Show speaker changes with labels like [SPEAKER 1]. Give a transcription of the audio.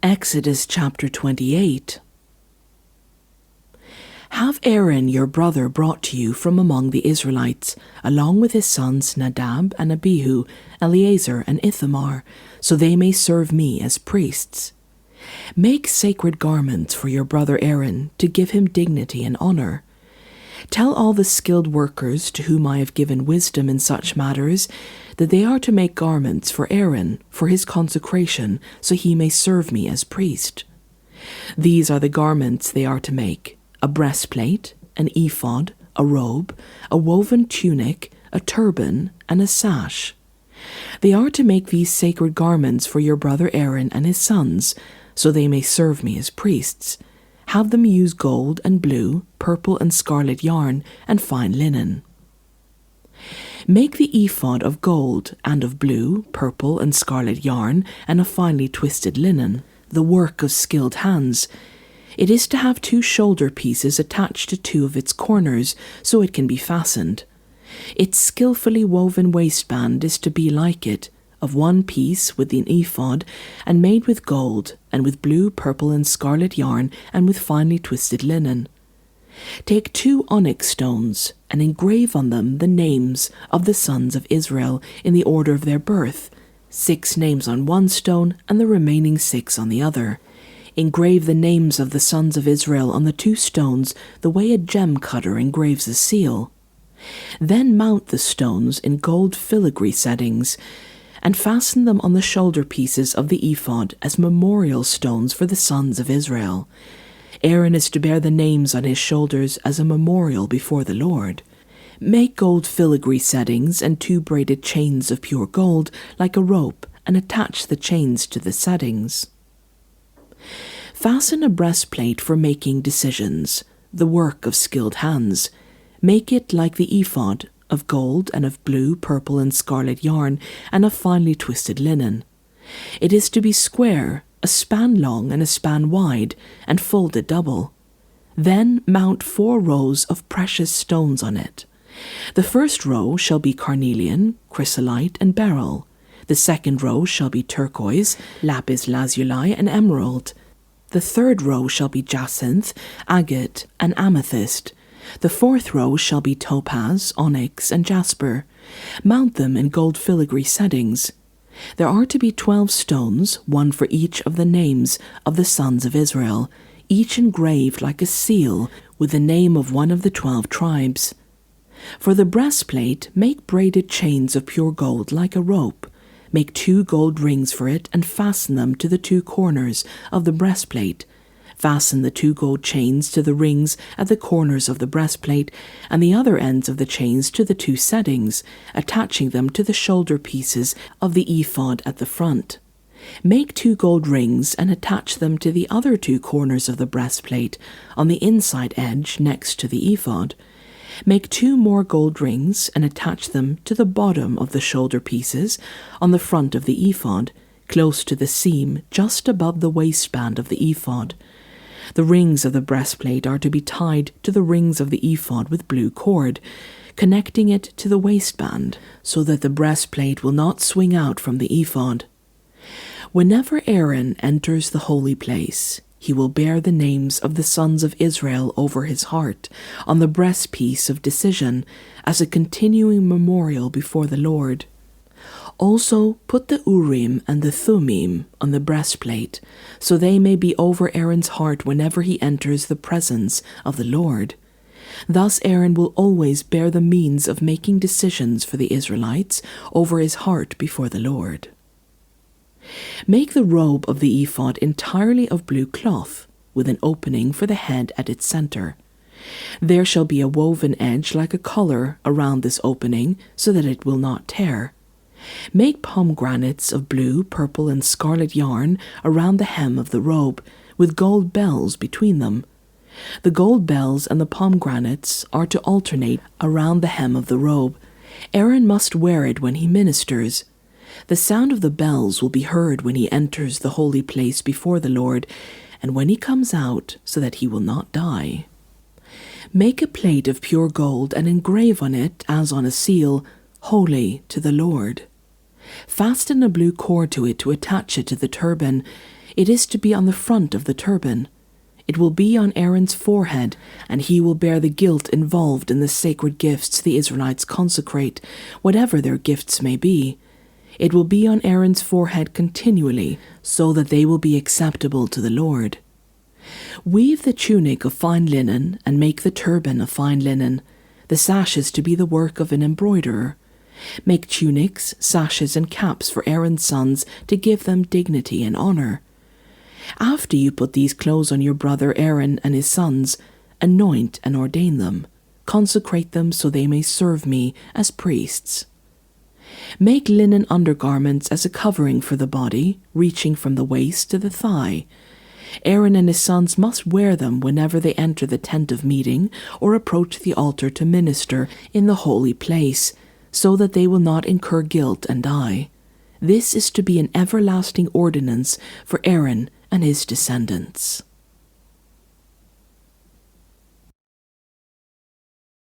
[SPEAKER 1] Exodus chapter 28. Have Aaron your brother brought to you from among the Israelites, along with his sons Nadab and Abihu, Eleazar and Ithamar, so they may serve me as priests. Make sacred garments for your brother Aaron, to give him dignity and honor. Tell all the skilled workers to whom I have given wisdom in such matters that they are to make garments for Aaron for his consecration, so he may serve me as priest. These are the garments they are to make: a breastplate, an ephod, a robe, a woven tunic, a turban, and a sash. They are to make these sacred garments for your brother Aaron and his sons, so they may serve me as priests. Have them use gold and blue, purple and scarlet yarn, and fine linen. Make the ephod of gold and of blue, purple and scarlet yarn, and of finely twisted linen, the work of skilled hands. It is to have 2 shoulder pieces attached to 2 of its corners, so it can be fastened. Its skillfully woven waistband is to be like it, of 1 piece with the ephod, and made with gold, and with blue, purple, and scarlet yarn, and with finely twisted linen. Take 2 onyx stones, and engrave on them the names of the sons of Israel in the order of their birth, 6 names on 1 stone, and the remaining 6 on the other. Engrave the names of the sons of Israel on the 2 stones, the way a gem cutter engraves a seal. Then mount the stones in gold filigree settings, and fasten them on the shoulder pieces of the ephod as memorial stones for the sons of Israel. Aaron is to bear the names on his shoulders as a memorial before the Lord. Make gold filigree settings and 2 braided chains of pure gold like a rope, and attach the chains to the settings. Fasten a breastplate for making decisions, the work of skilled hands. Make it like the ephod, of gold and of blue, purple, and scarlet yarn, and of finely twisted linen. It is to be square, a span long and a span wide, and folded double. Then mount 4 rows of precious stones on it. The first row shall be carnelian, chrysolite, and beryl. The second row shall be turquoise, lapis lazuli, and emerald. The third row shall be jacinth, agate, and amethyst. The 4th row shall be topaz, onyx, and jasper. Mount them in gold filigree settings. There are to be 12 stones, 1 for each of the names of the sons of Israel, each engraved like a seal with the name of one of the 12 tribes. For the breastplate, make braided chains of pure gold like a rope. Make 2 gold rings for it, and fasten them to the 2 corners of the breastplate. Fasten the 2 gold chains to the rings at the corners of the breastplate, and the other ends of the chains to the 2 settings, attaching them to the shoulder pieces of the ephod at the front. Make 2 gold rings and attach them to the other 2 corners of the breastplate, on the inside edge next to the ephod. Make 2 more gold rings and attach them to the bottom of the shoulder pieces, on the front of the ephod, close to the seam just above the waistband of the ephod. The rings of the breastplate are to be tied to the rings of the ephod with blue cord, connecting it to the waistband, so that the breastplate will not swing out from the ephod. Whenever Aaron enters the holy place, he will bear the names of the sons of Israel over his heart, on the breastpiece of decision, as a continuing memorial before the Lord. Also put the Urim and the Thummim on the breastplate, so they may be over Aaron's heart whenever he enters the presence of the Lord. Thus Aaron will always bear the means of making decisions for the Israelites over his heart before the Lord. Make the robe of the ephod entirely of blue cloth, with an opening for the head at its center. There shall be a woven edge like a collar around this opening, so that it will not tear. Make pomegranates of blue, purple, and scarlet yarn around the hem of the robe, with gold bells between them. The gold bells and the pomegranates are to alternate around the hem of the robe. Aaron must wear it when he ministers. The sound of the bells will be heard when he enters the holy place before the Lord, and when he comes out, so that he will not die. Make a plate of pure gold and engrave on it, as on a seal, "Holy to the Lord." Fasten a blue cord to it to attach it to the turban. It is to be on the front of the turban. It will be on Aaron's forehead, and he will bear the guilt involved in the sacred gifts the Israelites consecrate, whatever their gifts may be. It will be on Aaron's forehead continually, so that they will be acceptable to the Lord. Weave the tunic of fine linen, and make the turban of fine linen, the sashes to be the work of an embroiderer. Make tunics, sashes, and caps for Aaron's sons to give them dignity and honor. After you put these clothes on your brother Aaron and his sons, anoint and ordain them. Consecrate them so they may serve me as priests. Make linen undergarments as a covering for the body, reaching from the waist to the thigh. Aaron and his sons must wear them whenever they enter the tent of meeting or approach the altar to minister in the holy place, so that they will not incur guilt and die. This is to be an everlasting ordinance for Aaron and his descendants.